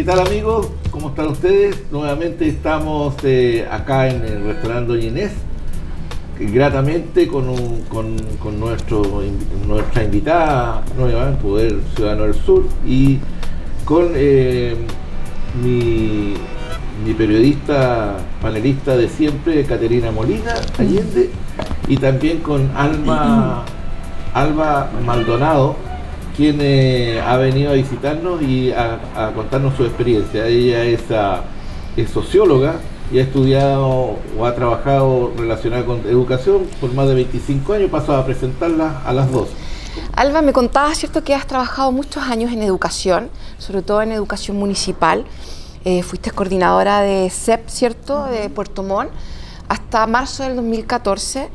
tal amigos? ¿Cómo están ustedes? Nuevamente estamos acá en el restaurante Doña Inés, gratamente con nuestra invitada nueva, Poder Ciudadano del Sur, y con mi periodista panelista de siempre, Caterina Molina Allende, y también con Alba Maldonado, quien ha venido a visitarnos y a contarnos su experiencia. Ella es socióloga y ha estudiado o ha trabajado relacionada con educación por más de 25 años. Paso a presentarla a las dos. Alba, me contabas, ¿cierto?, que has trabajado muchos años en educación, sobre todo en educación municipal. Fuiste coordinadora de CEP, ¿cierto?, de Puerto Montt, hasta marzo del 2014.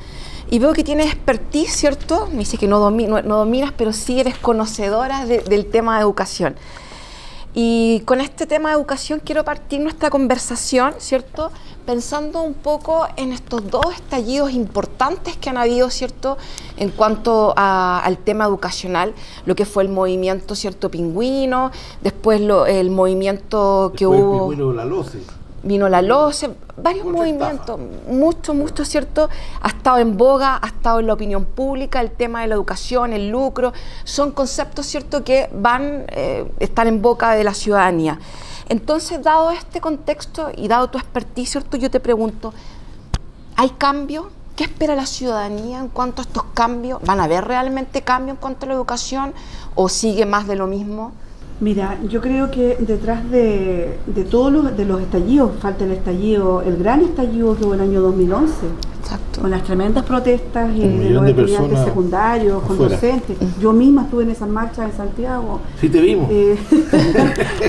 Y veo que tienes expertise, ¿cierto? Me dices que no dominas, pero sí eres conocedora del tema de educación. Y con este tema de educación quiero partir nuestra conversación, ¿cierto?, pensando un poco en estos dos estallidos importantes que han habido, ¿cierto?, en cuanto al tema educacional, lo que fue el movimiento, ¿cierto?, Pingüino, después el movimiento que hubo... Pingüino La LOCE. Vino la LOCE, varios movimientos, mucho, ¿cierto? Ha estado en boga, ha estado en la opinión pública, el tema de la educación, el lucro, son conceptos, ¿cierto?, que están en boca de la ciudadanía. Entonces, dado este contexto y dado tu expertise, ¿cierto?, yo te pregunto, ¿hay cambio? ¿Qué espera la ciudadanía en cuanto a estos cambios? ¿Van a haber realmente cambios en cuanto a la educación o sigue más de lo mismo? Mira, yo creo que detrás de todos los estallidos, falta el gran estallido que hubo el año 2011, exacto, con las tremendas protestas de los de estudiantes secundarios, con afuera, docentes. Yo misma estuve en esas marchas en Santiago. Sí, te vimos.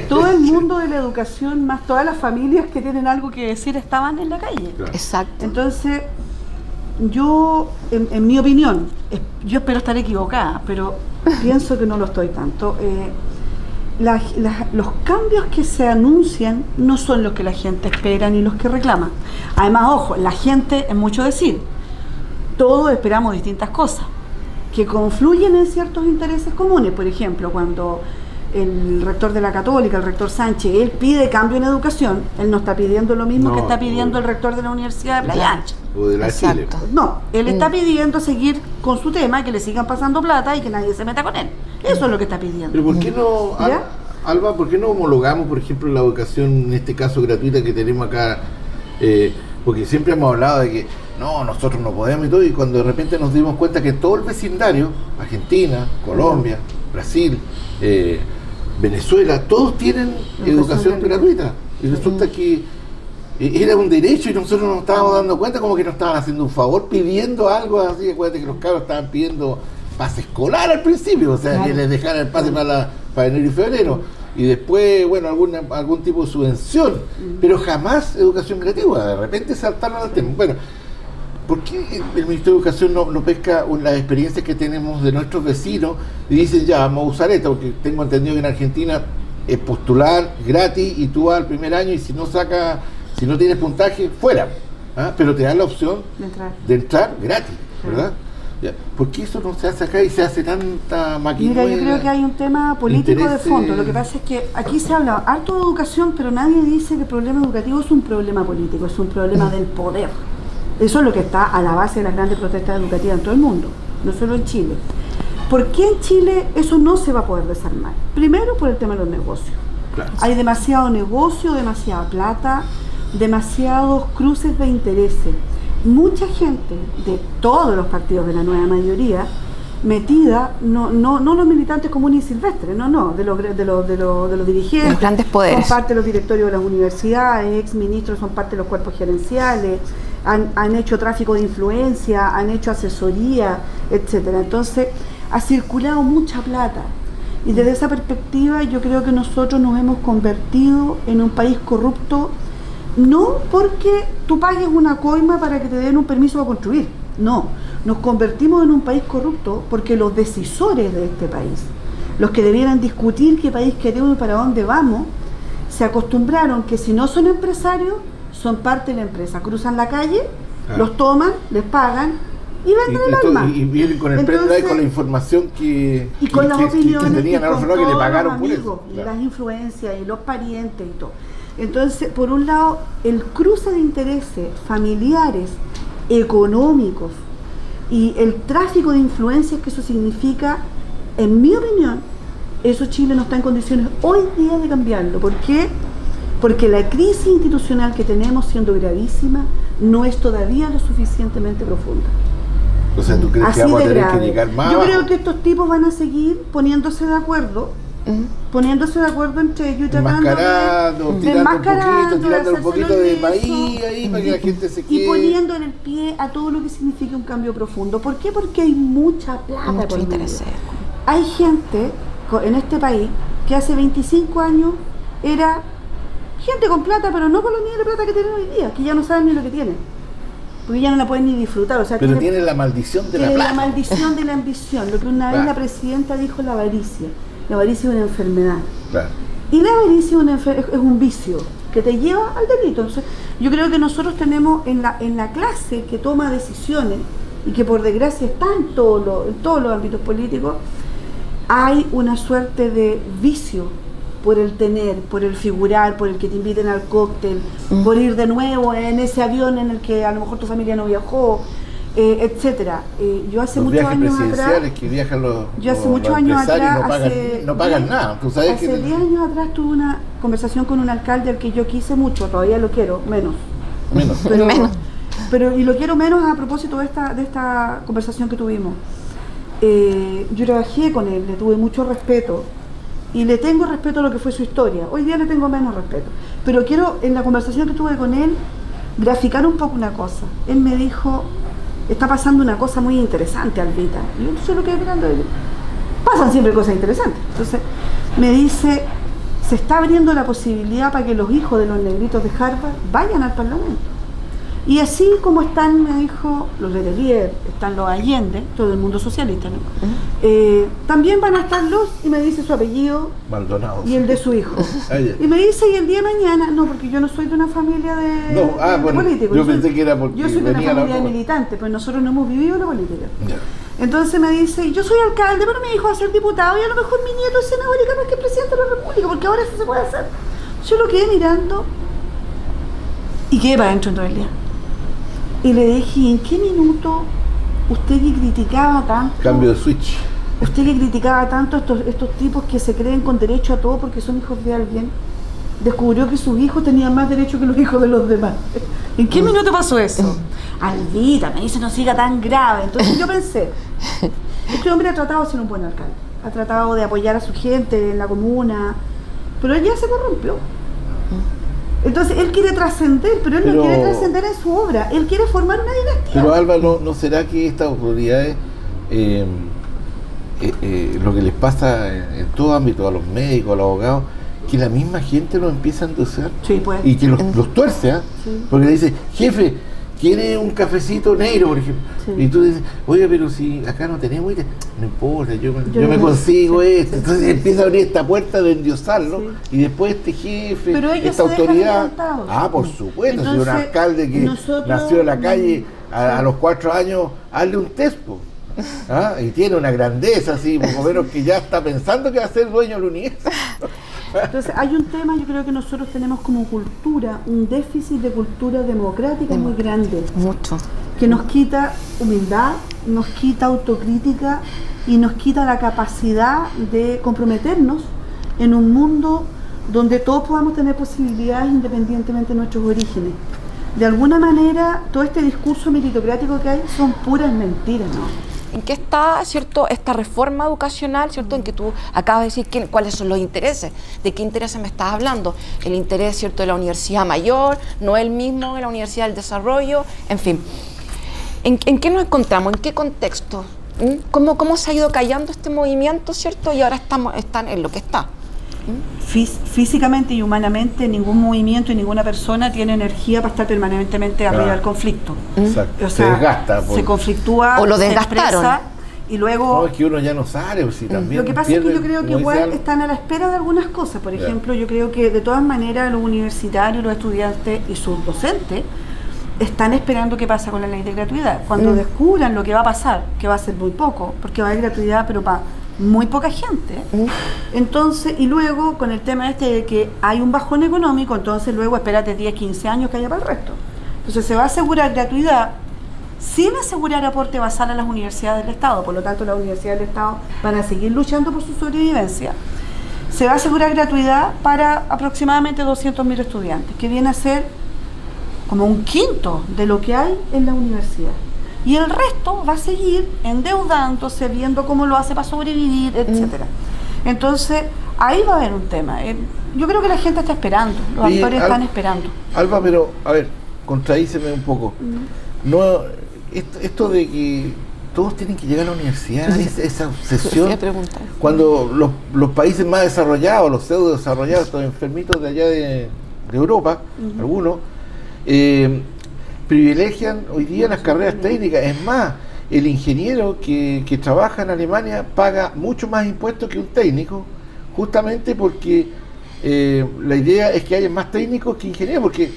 Todo el mundo de la educación, más todas las familias que tienen algo que decir, estaban en la calle. Claro. Exacto. Entonces, yo, en mi opinión, yo espero estar equivocada, pero pienso que no lo estoy tanto. Los cambios que se anuncian no son los que la gente espera ni los que reclama. Además, ojo, la gente es mucho decir, todos esperamos distintas cosas que confluyen en ciertos intereses comunes. Por ejemplo, cuando el rector de la Católica, el rector Sánchez, él pide cambio en educación, él no está pidiendo lo mismo que está pidiendo el rector de la Universidad de Playa Ancha. O de la Chile. No, él está pidiendo seguir con su tema, que le sigan pasando plata y que nadie se meta con él. Eso es lo que está pidiendo. Pero ¿por qué no, Alba, por qué no homologamos, por ejemplo, la educación, en este caso gratuita que tenemos acá? Porque siempre hemos hablado de que no, nosotros no podemos y todo, y cuando de repente nos dimos cuenta que todo el vecindario, Argentina, Colombia, Brasil, Venezuela, todos tienen educación gratuita. Y resulta que era un derecho y nosotros nos estábamos dando cuenta como que nos estaban haciendo un favor pidiendo algo así. Acuérdate que los cabros estaban pidiendo pase escolar al principio, o sea, claro, que les dejaran el pase para enero y febrero, y después, bueno, algún tipo de subvención, pero jamás educación gratuita. De repente saltaron al tema. Bueno, ¿por qué el Ministerio de Educación no pesca las experiencias que tenemos de nuestros vecinos y dicen, ya, vamos a usar esto? Porque tengo entendido que en Argentina es postular gratis y tú vas al primer año y si no tienes puntaje, fuera. Pero te dan la opción de entrar gratis, ¿verdad? ¿Por qué eso no se hace acá y se hace tanta maquinaria? Mira, yo creo que hay un tema político de fondo. Lo que pasa es que aquí se habla harto de educación, pero nadie dice que el problema educativo es un problema político, es un problema del poder. Eso es lo que está a la base de las grandes protestas educativas en todo el mundo, no solo en Chile. ¿Por qué en Chile eso no se va a poder desarmar? Primero, por el tema de los negocios. Claro. Hay demasiado negocio, demasiada plata, demasiados cruces de intereses. Mucha gente de todos los partidos de la nueva mayoría metida, no los militantes comunes y silvestres, de los dirigentes, los grandes poderes. Son parte de los directorios de las universidades, exministros son parte de los cuerpos gerenciales, han hecho tráfico de influencia, han hecho asesoría, etcétera. Entonces, ha circulado mucha plata. Y desde esa perspectiva yo creo que nosotros nos hemos convertido en un país corrupto. No porque tú pagues una coima para que te den un permiso para construir, no, nos convertimos en un país corrupto porque los decisores de este país, los que debieran discutir qué país queremos y para dónde vamos, se acostumbraron que si no son empresarios, son parte de la empresa, cruzan la calle, los toman, les pagan y venden el alma. Y vienen con el pendrive, con la información que con las opiniones que tenían y a los con que le todos pagaron los por amigos, eso. y Claro. las influencias y los parientes y todo. Entonces, por un lado, el cruce de intereses familiares, económicos y el tráfico de influencias que eso significa, en mi opinión, eso Chile no está en condiciones hoy día de cambiarlo. ¿Por qué? Porque la crisis institucional que tenemos, siendo gravísima, no es todavía lo suficientemente profunda. O sea, ¿tú crees Así que vamos a de tener grave. que llegar más Yo abajo? creo que estos tipos van a seguir poniéndose de acuerdo, entre ellos y tratando Enmascarando, de tirando un poquito de hacérselo maíz ahí para que la gente se y quede. poniendo en el pie a todo lo que signifique un cambio profundo. ¿Por qué? Porque hay mucha plata Mucho por medio. interés. Hay gente en este país que hace 25 años era gente con plata, pero no con los niveles de plata que tienen hoy día, que ya no saben ni lo que tienen, porque ya no la pueden ni disfrutar. O sea, Pero tiene la maldición de la tiene plata. la maldición de la ambición, lo que una vez Claro. la presidenta dijo, la avaricia. La avaricia es una enfermedad. Claro. Y la avaricia es un vicio que te lleva al delito. Entonces, yo creo que nosotros tenemos en la clase que toma decisiones y que por desgracia está en todos los ámbitos políticos, hay una suerte de vicio por el tener, por el figurar, por el que te inviten al cóctel, por ir de nuevo en ese avión en el que a lo mejor tu familia no viajó, etcétera. Yo hace Los muchos viajes años presidenciales atrás, que viajan los años empresarios atrás, no pagan nada. Tú sabes hace que 10 años atrás tuve una conversación con un alcalde al que yo quise mucho, todavía lo quiero, menos. menos. Pero y lo quiero menos a propósito de esta conversación que tuvimos. Yo trabajé con él, le tuve mucho respeto y le tengo respeto a lo que fue su historia. Hoy día le tengo menos respeto, pero quiero, en la conversación que tuve con él, graficar un poco una cosa. Él me dijo, está pasando una cosa muy interesante, Albita. Y yo entonces lo quedé mirando, pasan siempre cosas interesantes. Entonces me dice, se está abriendo la posibilidad para que los hijos de los negritos de Harvard vayan al Parlamento. Y así como están, me dijo, los Letelier, están los Allende, todo el mundo socialista, ¿no? También van a estar y me dice su apellido Maldonado. y el de su hijo. Ay, Y me dice, y el día de mañana, no, porque yo no soy de una familia de bueno, políticos. yo pensé que era porque yo soy de una venía la familia de otra- militantes, pues nosotros no hemos vivido la política. Ya. Entonces me dice, yo soy alcalde, pero mi hijo va a ser diputado y a lo mejor mi nieto es senador y capaz que es presidente de la república, porque ahora eso se puede hacer. Yo lo quedé mirando y quedé para adentro en todo el día. Y le dije, ¿en qué minuto usted que criticaba tanto? Cambio de switch. Usted que criticaba tanto estos tipos que se creen con derecho a todo porque son hijos de alguien, descubrió que sus hijos tenían más derecho que los hijos de los demás. ¿En qué minuto pasó eso? Albita, me dice, no siga tan grave. Entonces yo pensé, este hombre ha tratado de ser un buen alcalde, ha tratado de apoyar a su gente en la comuna, pero él ya se corrompió. Entonces él quiere trascender, pero él no quiere trascender en su obra, él quiere formar una dinastía. Pero Alba, ¿no será que estas autoridades, lo que les pasa en todo ámbito, a los médicos, a los abogados, que la misma gente los empieza a endosar? Sí, pues. Y que los tuerce, ¿ah? Sí. Porque le dice, jefe, ¿quiere un cafecito negro, por ejemplo? Sí. Y tú dices, oye, pero si acá no tenemos, no importa, yo no me consigo sí, esto. sí, Entonces sí. empieza a abrir esta puerta de endiosarlo, Sí. y después este jefe, Pero ellos esta se dejan autoridad. levantados. Ah, por supuesto, si un Entonces, alcalde que nosotros- nació en la calle a los 4 años, hazle un test, po. ¿Ah? Y tiene una grandeza así, poco menos que ya está pensando que va a ser dueño del universo. Entonces hay un tema, yo creo que nosotros tenemos como cultura, un déficit de cultura democrática muy grande, Mucho. que nos quita humildad, nos quita autocrítica y nos quita la capacidad de comprometernos en un mundo donde todos podamos tener posibilidades independientemente de nuestros orígenes. De alguna manera, todo este discurso meritocrático que hay son puras mentiras, ¿no? ¿En qué está, cierto, esta reforma educacional, cierto, en que tú acabas de decir cuáles son los intereses? ¿De qué intereses me estás hablando? El interés, cierto, de la universidad mayor, no el mismo de la Universidad del Desarrollo, en fin. ¿En qué nos encontramos? ¿En qué contexto? ¿Cómo se ha ido callando este movimiento, cierto? Y ahora están en lo que está. Físicamente y humanamente ningún movimiento y ninguna persona tiene energía para estar permanentemente arriba del conflicto. Exacto. O Se sea, desgasta. se conflictúa, O lo se desgastaron. expresa, y luego No, es que uno ya no sale, pues, si también lo que pasa es que yo pierden, creo que como dice igual Alba. están a la espera de algunas cosas. Por ejemplo, yo creo que de todas maneras los universitarios, los estudiantes y sus docentes están esperando qué pasa con la ley de gratuidad. Cuando descubran lo que va a pasar, que va a ser muy poco, porque va a haber gratuidad, pero para muy poca gente. Entonces, y luego con el tema este de que hay un bajón económico, entonces luego espérate 10, 15 años que haya para el resto. Entonces se va a asegurar gratuidad sin asegurar aporte basal a las universidades del Estado. Por lo tanto, las universidades del Estado van a seguir luchando por su sobrevivencia. Se va a asegurar gratuidad para aproximadamente 200.000 estudiantes, que viene a ser como un quinto de lo que hay en la universidad. Y el resto va a seguir endeudándose, viendo cómo lo hace para sobrevivir, etcétera. Entonces, ahí va a haber un tema. Yo creo que la gente está esperando, los actores están esperando. Alba, pero, a ver, contradíceme un poco. No, esto de que todos tienen que llegar a la universidad, esa obsesión, cuando los países más desarrollados, los pseudo desarrollados, estos enfermitos de allá de Europa, algunos, privilegian hoy día las carreras técnicas. Es más, el ingeniero que trabaja en Alemania paga mucho más impuestos que un técnico, justamente porque la idea es que haya más técnicos que ingenieros, porque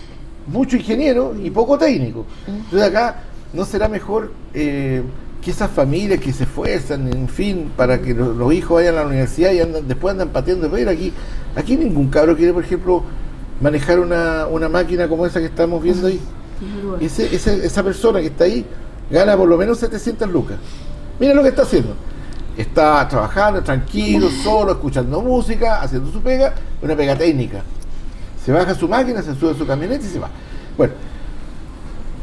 mucho ingeniero y poco técnico. Entonces acá no será mejor que esas familias que se esfuerzan, en fin, para que los hijos vayan a la universidad y después andan pateando de ver. Aquí ningún cabro quiere, por ejemplo, manejar una máquina como esa que estamos viendo ahí. Esa persona que está ahí gana por lo menos 700 lucas. Mira lo que está haciendo. Está trabajando tranquilo, solo, escuchando música, haciendo su pega, una pega técnica. Se baja su máquina, se sube a su camioneta y se va. Bueno,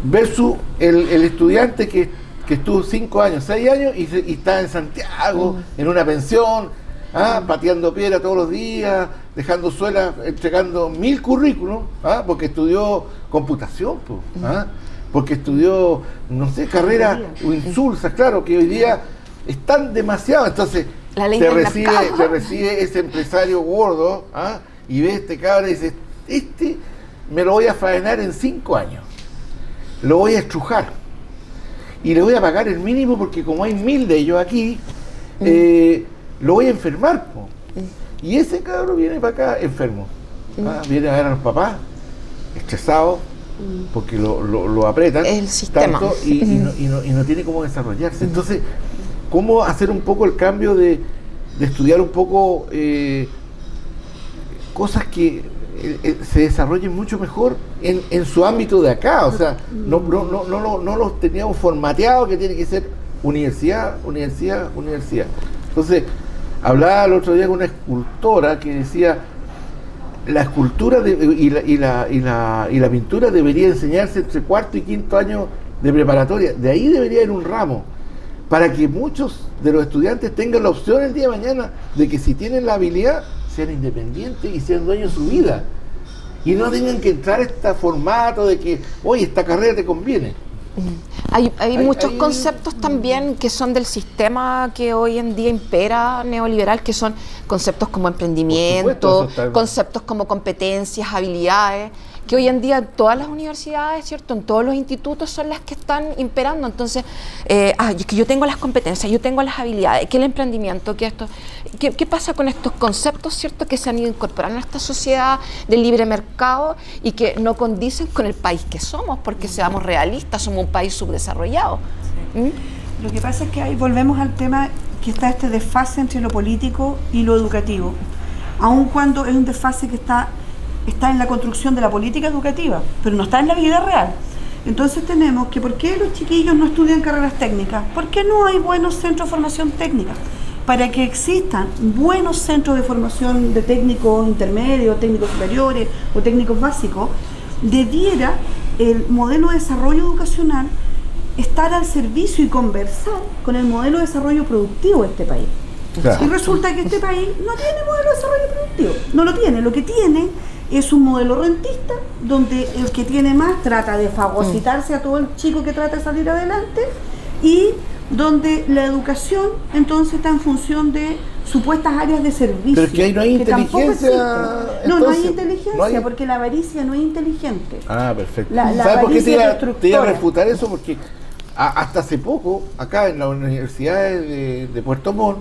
versus el estudiante que estuvo 5 años, 6 años y está en Santiago, en una pensión, pateando piedra todos los días, dejando suelas, entregando 1000 currículums, porque estudió computación, porque estudió, no sé, carreras insulsas, claro, que hoy día están demasiado. Entonces te recibe ese empresario gordo, y ve este cabrón y dice, me lo voy a faenar en 5 años, lo voy a estrujar y le voy a pagar el mínimo, porque como hay 1000 de ellos aquí, lo voy a enfermar, y ese cabrón viene para acá enfermo, viene a ver a los papás estresado porque lo apretan el sistema tanto y no tiene cómo desarrollarse. Entonces, cómo hacer un poco el cambio de estudiar un poco cosas que se desarrollen mucho mejor en su ámbito de acá. O sea, no los teníamos formateados, que tiene que ser universidad. Entonces, hablaba el otro día con una escultora que decía, la escultura y la pintura debería enseñarse entre 4º y 5º año de preparatoria. De ahí debería ir un ramo, para que muchos de los estudiantes tengan la opción el día de mañana de que, si tienen la habilidad, sean independientes y sean dueños de su vida, y no tengan que entrar a este formato de que, oye, esta carrera te conviene. Hay muchos conceptos también que son del sistema que hoy en día impera neoliberal, que son conceptos como emprendimiento, conceptos como competencias, habilidades, que hoy en día en todas las universidades, ¿cierto?, en todos los institutos son las que están imperando. Entonces, es que yo tengo las competencias, yo tengo las habilidades, que el emprendimiento, que esto, ¿qué pasa con estos conceptos, ¿cierto?, que se han ido incorporando a esta sociedad del libre mercado y que no condicen con el país que somos? Porque seamos realistas, somos un país subdesarrollado. Sí. Lo que pasa es que ahí volvemos al tema que está este desfase entre lo político y lo educativo, aun cuando es un desfase que está en la construcción de la política educativa, pero no está en la vida real. Entonces tenemos que, ¿por qué los chiquillos no estudian carreras técnicas? ¿Por qué no hay buenos centros de formación técnica? Para que existan buenos centros de formación de técnicos intermedios, técnicos superiores o técnicos básicos, debiera el modelo de desarrollo educacional estar al servicio y conversar con el modelo de desarrollo productivo de este país. Claro. Y resulta que este país no tiene modelo de desarrollo productivo, no lo tiene. Lo que tiene es un modelo rentista, donde el que tiene más trata de fagocitarse a todo el chico que trata de salir adelante, y donde la educación entonces está en función de supuestas áreas de servicio. Pero es que ahí no hay inteligencia. No hay inteligencia, porque la avaricia no es inteligente. Perfecto. ¿Sabes por qué te iba a refutar eso? Porque hasta hace poco, acá en las universidades de Puerto Montt,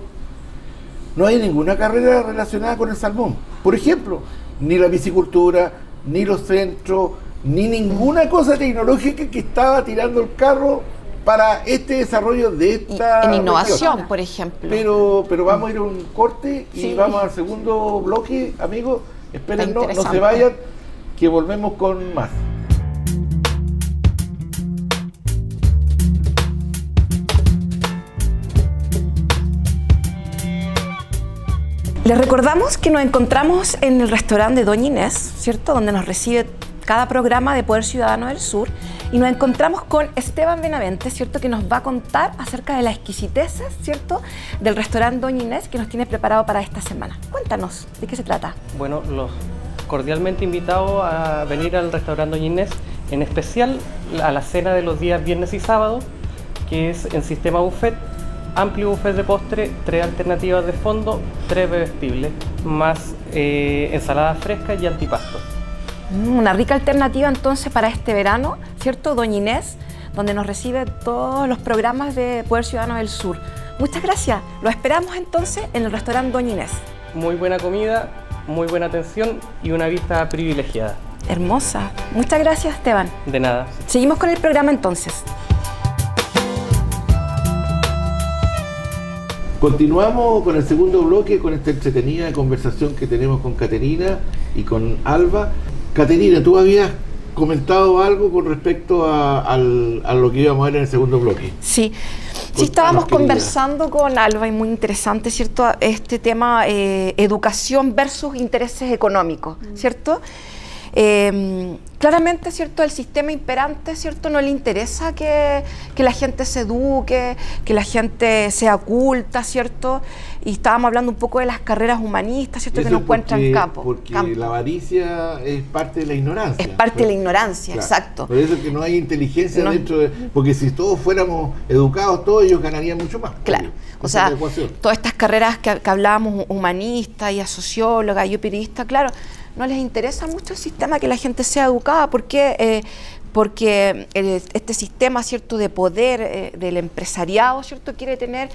no hay ninguna carrera relacionada con el salmón. Por ejemplo, ni la piscicultura, ni los centros, ni ninguna cosa tecnológica que estaba tirando el carro para este desarrollo de esta en innovación, región. por ejemplo. Pero vamos a ir a un corte y Sí. vamos al segundo bloque, amigos. Esperen, Está no se interesante. vayan, que volvemos con más. Les recordamos que nos encontramos en el restaurante de Doña Inés, ¿cierto? Donde nos recibe cada programa de Poder Ciudadano del Sur, y nos encontramos con Esteban Benavente, ¿cierto? Que nos va a contar acerca de las exquisiteces, ¿cierto? Del restaurante Doña Inés que nos tiene preparado para esta semana. Cuéntanos, ¿de qué se trata? Bueno, los cordialmente invitados a venir al restaurante Doña Inés, en especial a la cena de los días viernes y sábados, que es en sistema buffet, amplio buffet de postre, 3 alternativas de fondo, 3 bebestibles, más ensaladas frescas y antipastos. Una rica alternativa entonces para este verano, ¿cierto? Doña Inés, donde nos recibe todos los programas de Poder Ciudadano del Sur. Muchas gracias. Lo esperamos entonces en el restaurante Doña Inés. Muy buena comida, muy buena atención y una vista privilegiada. Hermosa. Muchas gracias, Esteban. De nada. Seguimos con el programa entonces. Continuamos con el segundo bloque, con esta entretenida conversación que tenemos con Caterina y con Alba. Caterina, tú habías comentado algo con respecto a lo que íbamos a ver en el segundo bloque. Sí, Contanos, estábamos querida. conversando con Alba y muy interesante, ¿cierto? Este tema, educación versus intereses económicos, ¿cierto? Claramente, ¿cierto? El sistema imperante, ¿cierto? No le interesa que la gente se eduque, que la gente sea culta, ¿cierto? Y estábamos hablando un poco de las carreras humanistas, ¿cierto? Eso que no encuentran campo. Porque la avaricia es parte de la ignorancia. Es parte de la ignorancia, Claro. exacto. Por eso que no hay inteligencia No. dentro de... Porque si todos fuéramos educados, todos ellos ganarían mucho más. Claro, o Esa es sea, la ecuación. todas estas carreras que hablábamos, humanista y a socióloga y yo periodista, claro, no les interesa mucho el sistema que la gente sea educada, porque este sistema, ¿cierto?, de poder del empresariado, ¿cierto?, quiere tener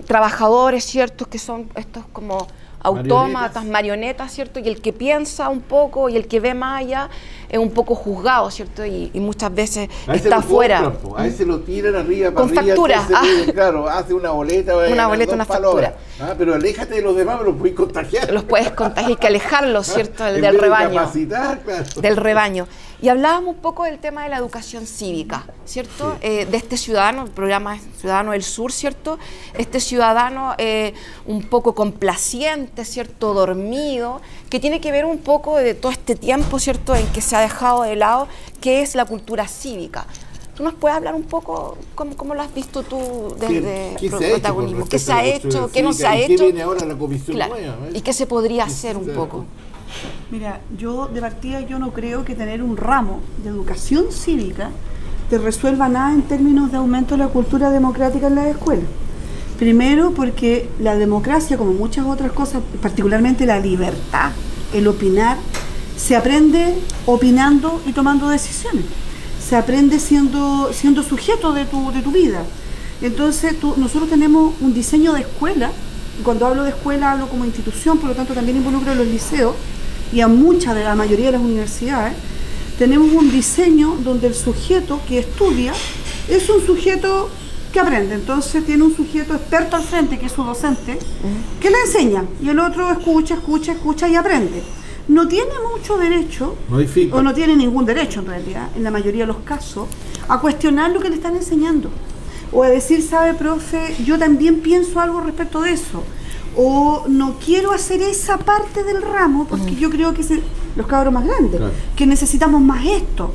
trabajadores, ¿cierto?, que son estos como autómatas, marionetas, ¿cierto? Y el que piensa un poco y el que ve más allá es un poco juzgado, ¿cierto? Y muchas veces A ese está lo fuera. compran, po. A ese lo tiran arriba Con para arriba, factura. entonces, claro, hace una boleta, va a ganar boleta, 2 una palabras. factura. Pero aléjate de los demás, me los puedes contagiar. Los puedes contagiar, hay que alejarlos, ¿cierto? En Del vez de rebaño. capacitar, claro. Del rebaño. Y hablábamos un poco del tema de la educación cívica, ¿cierto? Sí. De este ciudadano, el programa Ciudadano del Sur, ¿cierto? Este ciudadano un poco complaciente, ¿cierto? Dormido, que tiene que ver un poco de todo este tiempo, ¿cierto? En que se ha dejado de lado, que es la cultura cívica. ¿Tú nos puedes hablar un poco cómo lo has visto tú desde ¿Qué se ha hecho con protagonismo? ¿Qué se respecto a ha la cultura hecho? ¿Qué no se cívica? ha ¿Y qué hecho? viene ahora la comisión Claro. nueva? ¿Y qué se podría ¿Qué hacer un se- poco? Mira, yo de partida yo no creo que tener un ramo de educación cívica te resuelva nada en términos de aumento de la cultura democrática en las escuelas. Primero porque la democracia, como muchas otras cosas, particularmente la libertad, el opinar, se aprende opinando y tomando decisiones. Se aprende siendo sujeto de tu vida. Entonces nosotros tenemos un diseño de escuela, y cuando hablo de escuela hablo como institución, por lo tanto también involucro a los liceos y a la mayoría de las universidades. Tenemos un diseño donde el sujeto que estudia es un sujeto que aprende, entonces tiene un sujeto experto al frente, que es su docente, que le enseña, y el otro escucha y aprende. No tiene mucho derecho, No hay feedback. o no tiene ningún derecho en realidad, en la mayoría de los casos, a cuestionar lo que le están enseñando. O a decir, sabe, profe, yo también pienso algo respecto de eso. O no quiero hacer esa parte del ramo porque yo creo que los cabros más grandes, Claro. que necesitamos más esto.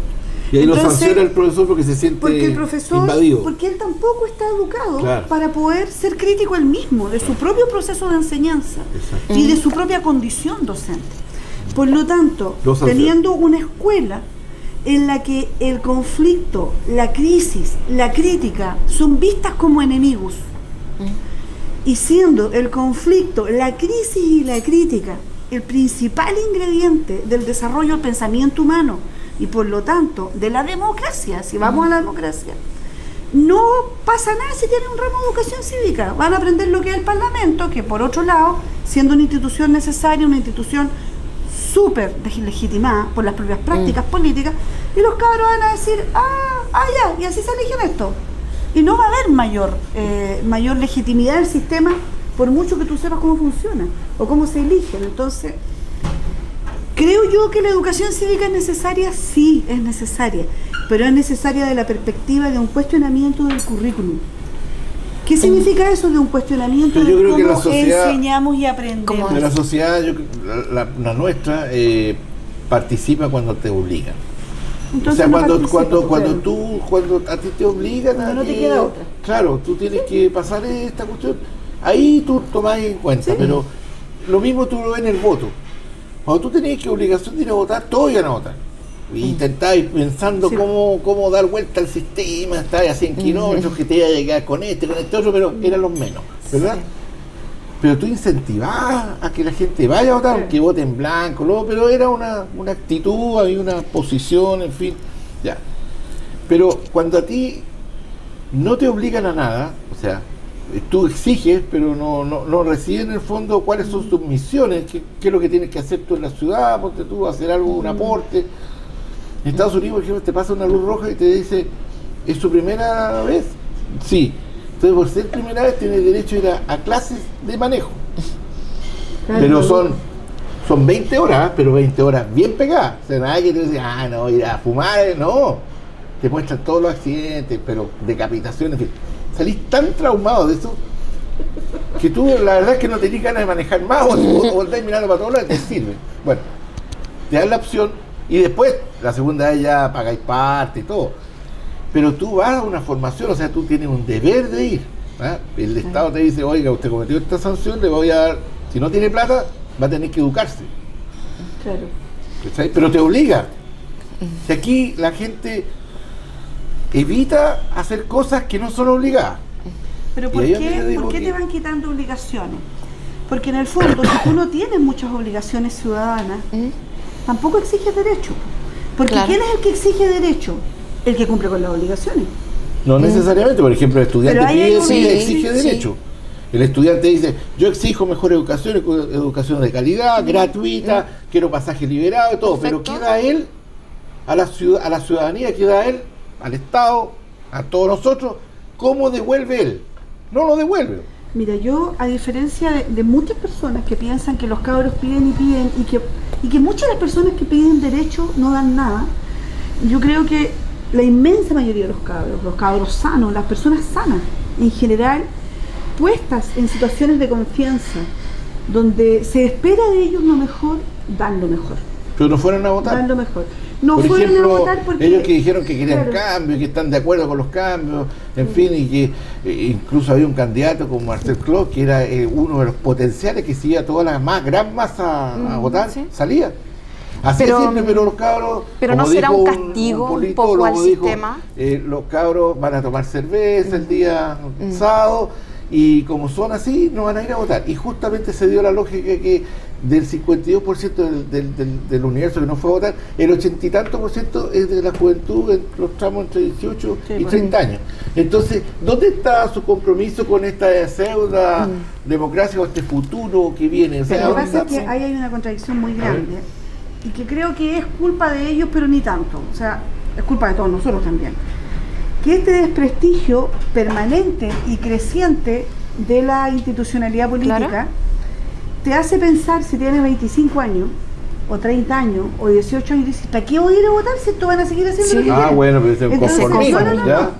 Y ahí lo Entonces, sanciona el profesor porque se siente porque el profesor, invadido. porque él tampoco está educado Claro. para poder ser crítico él mismo de su propio proceso de enseñanza Exacto. y de su propia condición docente. Por lo tanto, Lo sanciona. teniendo una escuela en la que el conflicto, la crisis, la crítica son vistas como enemigos, y siendo el conflicto, la crisis y la crítica el principal ingrediente del desarrollo del pensamiento humano y por lo tanto de la democracia, si vamos a la democracia, no pasa nada si tienen un ramo de educación cívica. Van a aprender lo que es el Parlamento, que por otro lado, siendo una institución necesaria, una institución súper legitimadas por las propias prácticas políticas, y los cabros van a decir, ya, y así se eligen esto. Y no va a haber mayor legitimidad del sistema por mucho que tú sepas cómo funciona o cómo se eligen. Entonces, creo yo que la educación cívica es necesaria, sí, es necesaria, pero es necesaria de la perspectiva de un cuestionamiento del currículum. ¿Qué significa eso de un cuestionamiento de cómo la sociedad, enseñamos y aprendemos? La sociedad, la nuestra, participa cuando te obligan. Entonces, o sea, cuando a ti te obligan, no te queda otra. Claro, tú tienes que pasar esta cuestión, ahí tú tomás en cuenta, pero lo mismo tú lo ves en el voto. Cuando tú tenías que obligación de ir a votar, todos iban a votar. Y intentabas pensando cómo dar vuelta al sistema, estabas a 100 kilómetros, que te iba a llegar con este otro, pero eran los menos, ¿verdad? Sí. Pero tú incentivabas a que la gente vaya a votar, que vote en blanco, pero era una actitud, había una posición, en fin, ya. Pero cuando a ti no te obligan a nada, o sea, tú exiges, pero no recibes en el fondo cuáles son tus misiones, qué es lo que tienes que hacer tú en la ciudad, ponte tú a hacer algo, un aporte. En Estados Unidos, por ejemplo, te pasa una luz roja y te dice, ¿es tu primera vez? Sí. Entonces, por ser primera vez, tienes derecho a ir a clases de manejo. Pero son 20 horas, pero 20 horas bien pegadas. O sea, nada que te diga, no, ir a fumar, no. Te muestran todos los accidentes, pero decapitaciones, en fin. Salís tan traumado de eso que tú, la verdad es que no tenés ganas de manejar más o estás mirando para todos lados, te sirve. Bueno, te dan la opción y después, la segunda vez ya pagáis parte y todo. Pero tú vas a una formación, o sea, tú tienes un deber de ir. El Estado te dice, oiga, usted cometió esta sanción, le voy a dar, si no tiene plata, va a tener que educarse. Claro. ¿Sabes? Pero te obliga. Y aquí la gente evita hacer cosas que no son obligadas. Pero ¿por qué te van quitando obligaciones? Porque en el fondo, si tú no tienes muchas obligaciones ciudadanas, tampoco exiges derecho. Porque ¿quién es el que exige derecho? El que cumple con las obligaciones. No necesariamente, por ejemplo, el estudiante exige derecho. El estudiante dice, yo exijo mejor educación de calidad, gratuita, quiero pasaje liberado y todo. Perfecto. Pero queda él, a la ciudadanía, queda él, al Estado, a todos nosotros, ¿cómo devuelve él? No lo devuelve. Mira, yo, a diferencia de muchas personas que piensan que los cabros piden y que muchas de las personas que piden derecho no dan nada, yo creo que la inmensa mayoría de los cabros sanos, las personas sanas en general, puestas en situaciones de confianza, donde se espera de ellos lo mejor, dan lo mejor. Pero no fueron a votar. Dan lo mejor. No por fueron ejemplo, a votar porque ellos que dijeron que querían cambios, que están de acuerdo con los cambios, en fin, y que incluso había un candidato como Marcel Clos, que era uno de los potenciales que si iba toda la gran masa a votar, salía. Así pero los cabros, pero no será un castigo un poco al sistema. Los cabros van a tomar cerveza el día sábado y como son así no van a ir a votar. Y justamente se dio la lógica que del 52% del universo que no fue a votar, el 80 y tanto por ciento es de la juventud en los tramos entre 18 y 30 años. Entonces, ¿dónde está su compromiso con esta pseudo democracia o este futuro que viene? O sea, lo que pasa es que ahí hay una contradicción muy grande. Y que creo que es culpa de ellos, pero ni tanto. O sea, es culpa de todos nosotros también. Que este desprestigio permanente y creciente de la institucionalidad política te hace pensar, si tienes 25 años, o 30 años, o 18 años, y dices, ¿para qué voy a ir a votar si esto van a seguir haciendo lo que quieren? Bueno, pero es un conformismo.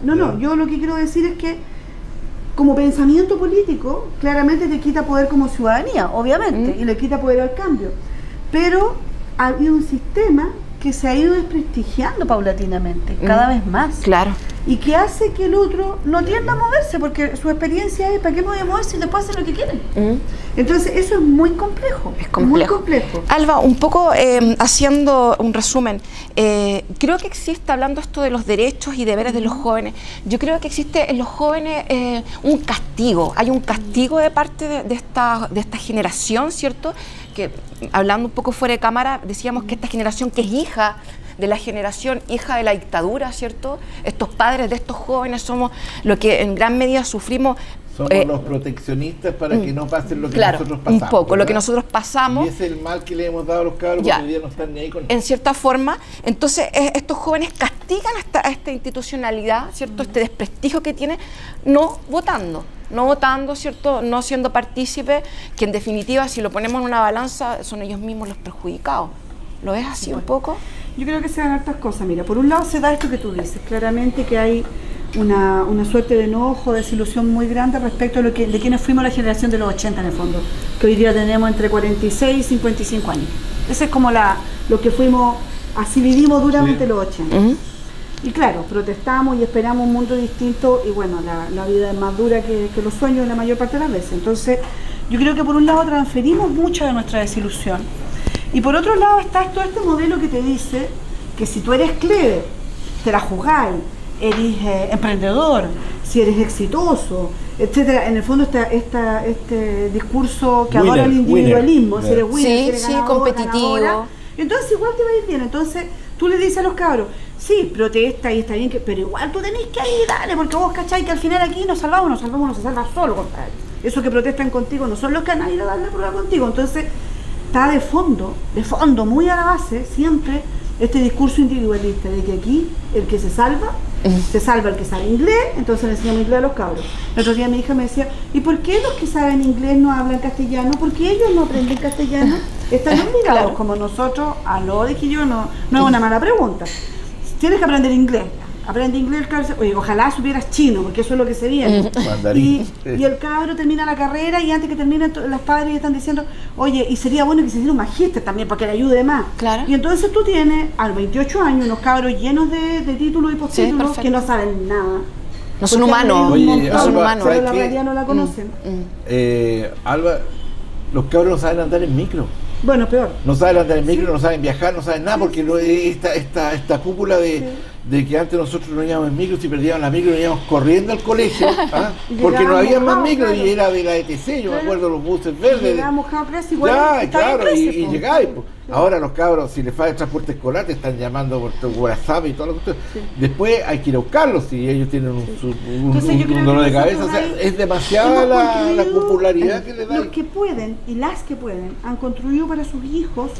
No, yo lo que quiero decir es que como pensamiento político, claramente te quita poder como ciudadanía, obviamente, y le quita poder al cambio. Pero ha habido un sistema que se ha ido desprestigiando paulatinamente, cada vez más. Claro. Y que hace que el otro no tienda a moverse, porque su experiencia es, ¿para qué me voy a mover si después hacen lo que quieren? Entonces, eso es muy complejo. Es complejo. Muy complejo. Alba, un poco haciendo un resumen, creo que existe, hablando esto de los derechos y deberes de los jóvenes, yo creo que existe en los jóvenes un castigo. Hay un castigo de parte de esta generación, ¿cierto? Que hablando un poco fuera de cámara, decíamos que esta generación que es hija de la generación, hija de la dictadura, ¿cierto? Estos padres de estos jóvenes somos lo que en gran medida sufrimos Somos los proteccionistas para que no pasen lo que claro, nosotros pasamos. un poco, ¿verdad? lo que nosotros pasamos. Y ese es el mal que le hemos dado a los cabros, porque hoy día no están ni ahí con en cierta forma, entonces estos jóvenes castigan a esta institucionalidad, ¿cierto? Este desprestigio que tiene, no votando, ¿cierto? No siendo partícipe, que en definitiva, si lo ponemos en una balanza, son ellos mismos los perjudicados. ¿Lo ves así un poco? Yo creo que se dan hartas cosas. Mira, por un lado se da esto que tú dices, claramente que hay una suerte de enojo, desilusión muy grande respecto de quienes fuimos la generación de los 80 en el fondo, que hoy día tenemos entre 46 y 55 años. Ese es como lo que fuimos, así vivimos duramente los 80. Y claro, protestamos y esperamos un mundo distinto y bueno, la vida es más dura que los sueños la mayor parte de las veces. Entonces, yo creo que por un lado transferimos mucha de nuestra desilusión y por otro lado está todo este modelo que te dice que si tú eres clever, te la jugáis, eres emprendedor, si eres exitoso, etcétera. En el fondo está este discurso que adora el individualismo, si eres winner, si eres ganador, competitivo. ganadora, entonces igual te va a ir bien. Entonces tú le dices a los cabros, sí, protesta y está bien, pero igual tú tenés que ahí, dale, porque vos cacháis que al final aquí no se salva solo, compadre. Esos que protestan contigo no son los que han ido a dar la prueba contigo. Entonces está de fondo, muy a la base, siempre este discurso individualista de que aquí el que se salva el que sabe inglés, entonces le enseñamos inglés a los cabros. El otro día mi hija me decía, ¿y por qué los que saben inglés no hablan castellano? ¿Por qué ellos no aprenden castellano? Están obligados como nosotros, dije yo, no es una mala pregunta. Tienes que aprender inglés. Aprende inglés el cabro, oye, ojalá supieras chino, porque eso es lo que se viene. Y el cabro termina la carrera y antes que termine los padres ya están diciendo, oye, y sería bueno que se hiciera un magíster también para que le ayude más. Claro. Y entonces tú tienes a los 28 años unos cabros llenos de títulos y postítulos que no saben nada. No son humanos. Oye, no son humanos. Pero la realidad no la conocen. Alba, los cabros no saben andar en micro. Bueno, peor. No saben andar en micro, no saben viajar, no saben nada, porque esta cúpula de que antes nosotros no íbamos en micro, si perdíamos la micro, íbamos corriendo al colegio, porque no había más micro, y era de la ETC, yo me acuerdo los buses verdes. Llegábamos cada clase igual. Claro, y llegáis. Ahora los cabros, si les falta el transporte escolar, te están llamando por tu WhatsApp y todo lo que Después hay que ir a buscarlos si ellos tienen un dolor de cabeza. O sea, es demasiada la popularidad que le dan. Los que pueden y las que pueden han construido para sus hijos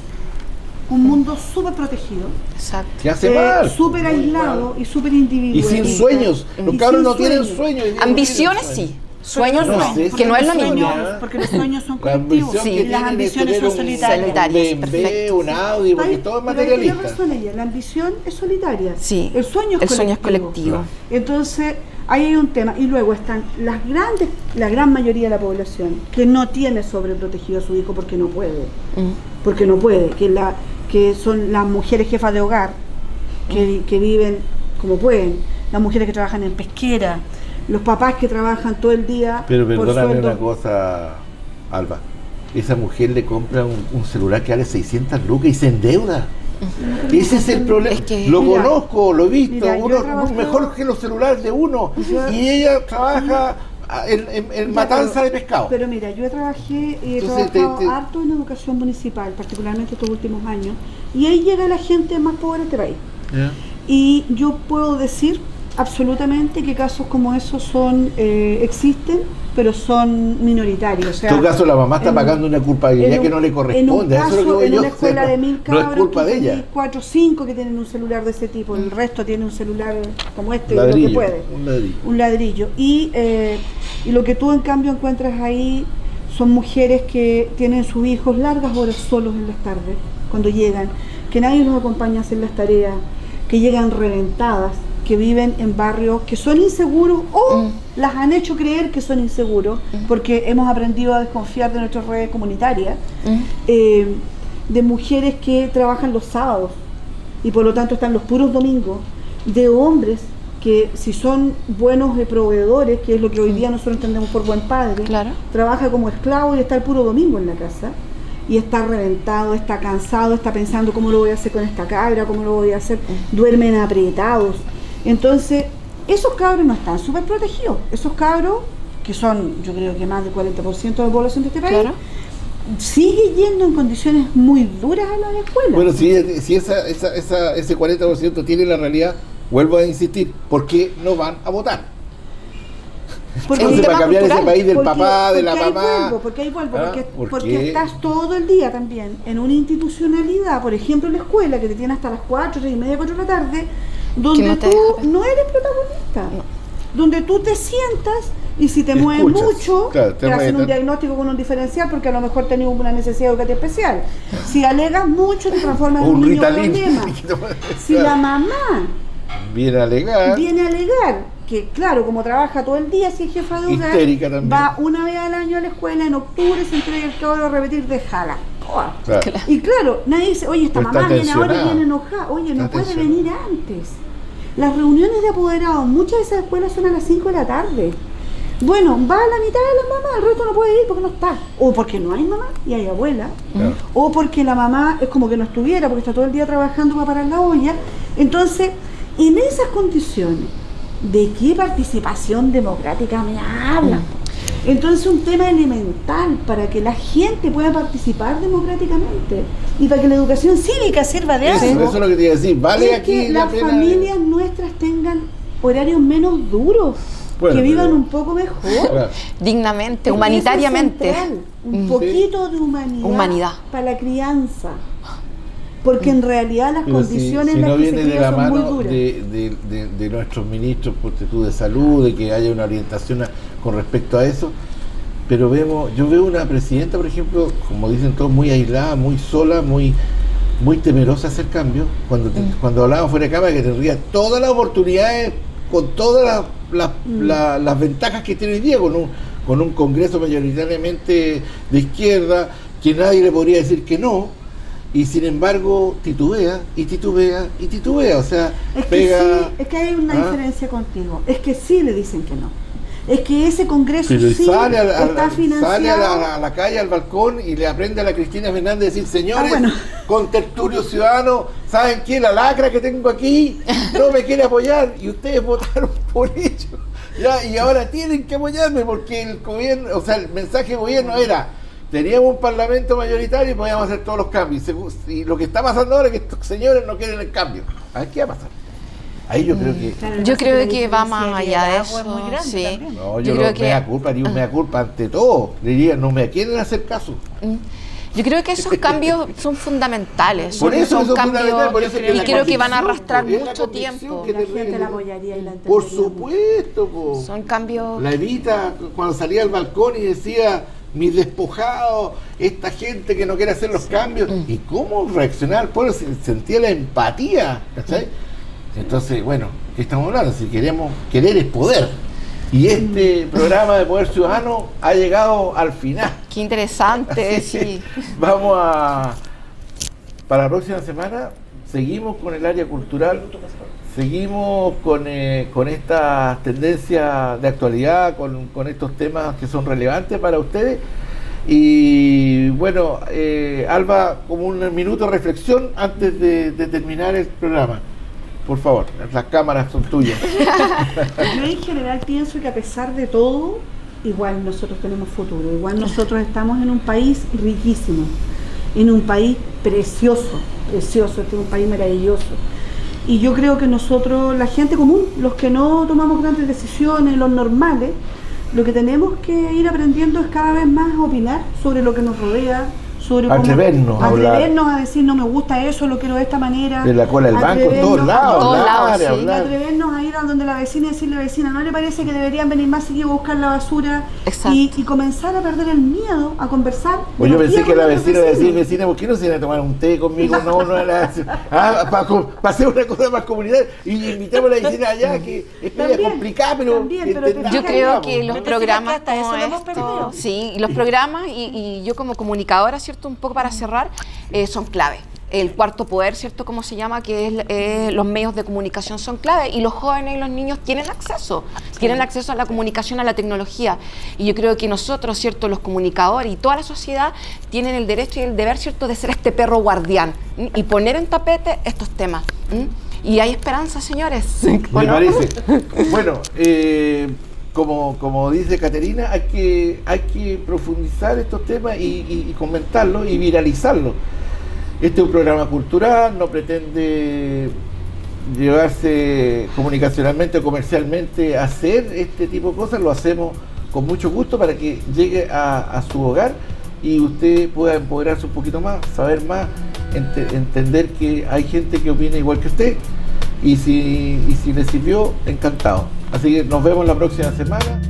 un mundo súper protegido. Exacto. Que hace mal. Súper aislado y súper individual. Y sin sueños. Los cabros no tienen sueños. Ambiciones sí. Sueños no, que no es lo mismo. Porque los sueños son colectivos y las ambiciones son solitarias. Un bebé, un Audi, porque todo es materialista. La ambición es solitaria. Sí, el sueño es colectivo. Entonces, ahí hay un tema. Y luego están la gran mayoría de la población que no tiene sobreprotegido a su hijo porque no puede. Porque no puede. Que son las mujeres jefas de hogar que viven como pueden. Las mujeres que trabajan en pesquera. Los papás que trabajan todo el día. Pero perdóname una cosa, Alba. Esa mujer le compra un celular que vale 600 lucas y se endeuda. Ese es el problema. Lo conozco, lo he visto. Uno mejor que los celulares de uno. Y ella trabaja en matanza de pescado. Pero mira, yo trabajé y he trabajado harto en educación municipal, particularmente estos últimos años. Y ahí llega la gente más pobre de este país. Y yo puedo decir absolutamente que casos como esos existen, pero son minoritarios. O sea, en todo caso, la mamá está pagando una culpabilidad que no le corresponde. En una escuela de 1000 cabros, no es culpa de ella. 4 o 5 que tienen un celular de ese tipo, el resto tiene un celular como este, ladrillo, lo que puede. Un ladrillo. Y lo que tú en cambio encuentras ahí son mujeres que tienen sus hijos largas horas solos en las tardes, cuando llegan, que nadie los acompaña a hacer las tareas, que llegan reventadas, que viven en barrios que son inseguros o las han hecho creer que son inseguros porque hemos aprendido a desconfiar de nuestras redes comunitarias, de mujeres que trabajan los sábados y por lo tanto están los puros domingos, de hombres que si son buenos proveedores, que es lo que hoy día nosotros entendemos por buen padre, trabaja como esclavo y está el puro domingo en la casa. Y está reventado, está cansado, está pensando cómo lo voy a hacer con esta cabra, cómo lo voy a hacer, duermen apretados. Entonces, esos cabros no están súper protegidos. Esos cabros, que son, yo creo que más del 40% de la población de este país, sigue yendo en condiciones muy duras a las escuelas. Bueno, si ese 40% tiene la realidad, vuelvo a insistir, ¿por qué no van a votar? Entonces, para cambiar ese país del papá, de la mamá... Porque ahí vuelvo, porque estás todo el día también en una institucionalidad, por ejemplo la escuela, que te tiene hasta las 4, 3:30, 4 de la tarde, donde tú no eres protagonista, donde tú te sientas y si te mueves mucho, te hacen un diagnóstico con un diferencial porque a lo mejor tenés una necesidad educativa especial. Si alegas mucho, te transformas en un niño problema. Si la mamá viene a alegar que claro, como trabaja todo el día, si es jefa de hogar, va una vez al año a la escuela, en octubre se entrega el cabro a repetir de jala. Claro. Y claro, nadie dice, oye, esta mamá viene ahora y viene enojada. Oye, no puede venir antes. Las reuniones de apoderados, muchas de esas escuelas son a las 5 de la tarde. Bueno, va a la mitad de la mamá, el resto no puede ir porque no está. O porque no hay mamá y hay abuela. O porque la mamá es como que no estuviera, porque está todo el día trabajando para parar la olla. Entonces, en esas condiciones, ¿de qué participación democrática me hablan? Entonces, un tema elemental para que la gente pueda participar democráticamente y para que la educación cívica sirva de algo. Eso es lo que te iba a decir. Vale, es que las familias nuestras tengan horarios menos duros, que vivan un poco mejor. Claro. Dignamente, humanitariamente. Un poquito de humanidad para la crianza. Porque en realidad las condiciones en las que se crían son muy duras. De nuestros ministros de salud, de que haya una orientación con respecto a eso, pero yo veo una presidenta, por ejemplo, como dicen todos, muy aislada, muy sola, muy temerosa de hacer cambios. Cuando hablábamos fuera de cámara, que tendría todas las oportunidades, con todas las ventajas que tiene hoy día, con un Congreso mayoritariamente de izquierda, que nadie le podría decir que no. Y sin embargo titubea, o sea, pega... Es que hay una diferencia contigo, es que sí le dicen que no. Es que ese congreso pero sí está financiado. Sale a la calle, al balcón, y le aprende a la Cristina Fernández a decir, señores, con tertulio ciudadano, ¿saben qué? La lacra que tengo aquí no me quiere apoyar, y ustedes votaron por ello. Y ahora tienen que apoyarme, porque el gobierno, o sea, el mensaje del gobierno era... Teníamos un parlamento mayoritario y podíamos hacer todos los cambios. Y lo que está pasando ahora es que estos señores no quieren el cambio. A ver qué va a pasar. Ahí yo creo que... Claro, yo creo que va más allá de eso. Muy grande, sí. No, yo creo que mea culpa ante todo. Diría, no me quieren hacer caso. Yo creo que esos cambios son fundamentales. Por eso son cambios, y creo que van a arrastrar mucho tiempo. La gente la apoyaría y la entendería. Por supuesto, son cambios. La Evita, cuando salía al balcón y decía, mis despojados, esta gente que no quiere hacer los cambios, y cómo reaccionar al pueblo, sentía la empatía, ¿cachai? Entonces, bueno, ¿qué estamos hablando? Si querer es poder, y este programa de Poder Ciudadano ha llegado al final. Qué interesante. Sí. Vamos para la próxima semana, seguimos con el área cultural, seguimos con estas tendencias de actualidad, con estos temas que son relevantes para ustedes. Y bueno, Alba, como un minuto de reflexión antes de terminar el programa. Por favor, las cámaras son tuyas. Yo en general pienso que a pesar de todo, igual nosotros tenemos futuro, igual nosotros estamos en un país riquísimo, en un país precioso, este es un país maravilloso. Y yo creo que nosotros, la gente común, los que no tomamos grandes decisiones, los normales, lo que tenemos que ir aprendiendo es cada vez más a opinar sobre lo que nos rodea, sobre atrevernos a decir, no me gusta eso, lo quiero de esta manera. De la cola del banco, en todos lados. Sí. Atrevernos a ir a donde la vecina y decirle, vecina, ¿no le parece que deberían venir más seguido a buscar la basura? Y comenzar a perder el miedo a conversar. Pues yo pensé que la vecina iba a decir, vecina, ¿por qué no se viene a tomar un té conmigo? No era para hacer una cosa más comunitaria. Y invitamos a la vecina allá, que es media complicada, pero yo creo que los programas como esto, sí, y los programas, y yo como comunicadora, ¿cierto? Un poco para cerrar, son clave. El cuarto poder, ¿cierto? Como se llama, que es los medios de comunicación son clave, y los jóvenes y los niños tienen acceso a la comunicación, a la tecnología, y yo creo que nosotros, ¿cierto? Los comunicadores y toda la sociedad tienen el derecho y el deber, ¿cierto? De ser este perro guardián y poner en tapete estos temas. Y hay esperanza, señores. Me parece. Bueno, como dice Caterina, hay que profundizar estos temas y comentarlos y viralizarlos. Este es un programa cultural, no pretende llevarse comunicacionalmente o comercialmente a hacer este tipo de cosas, lo hacemos con mucho gusto para que llegue a su hogar y usted pueda empoderarse un poquito más, saber más, entender que hay gente que opina igual que usted y si le sirvió, encantado. Así que nos vemos la próxima semana.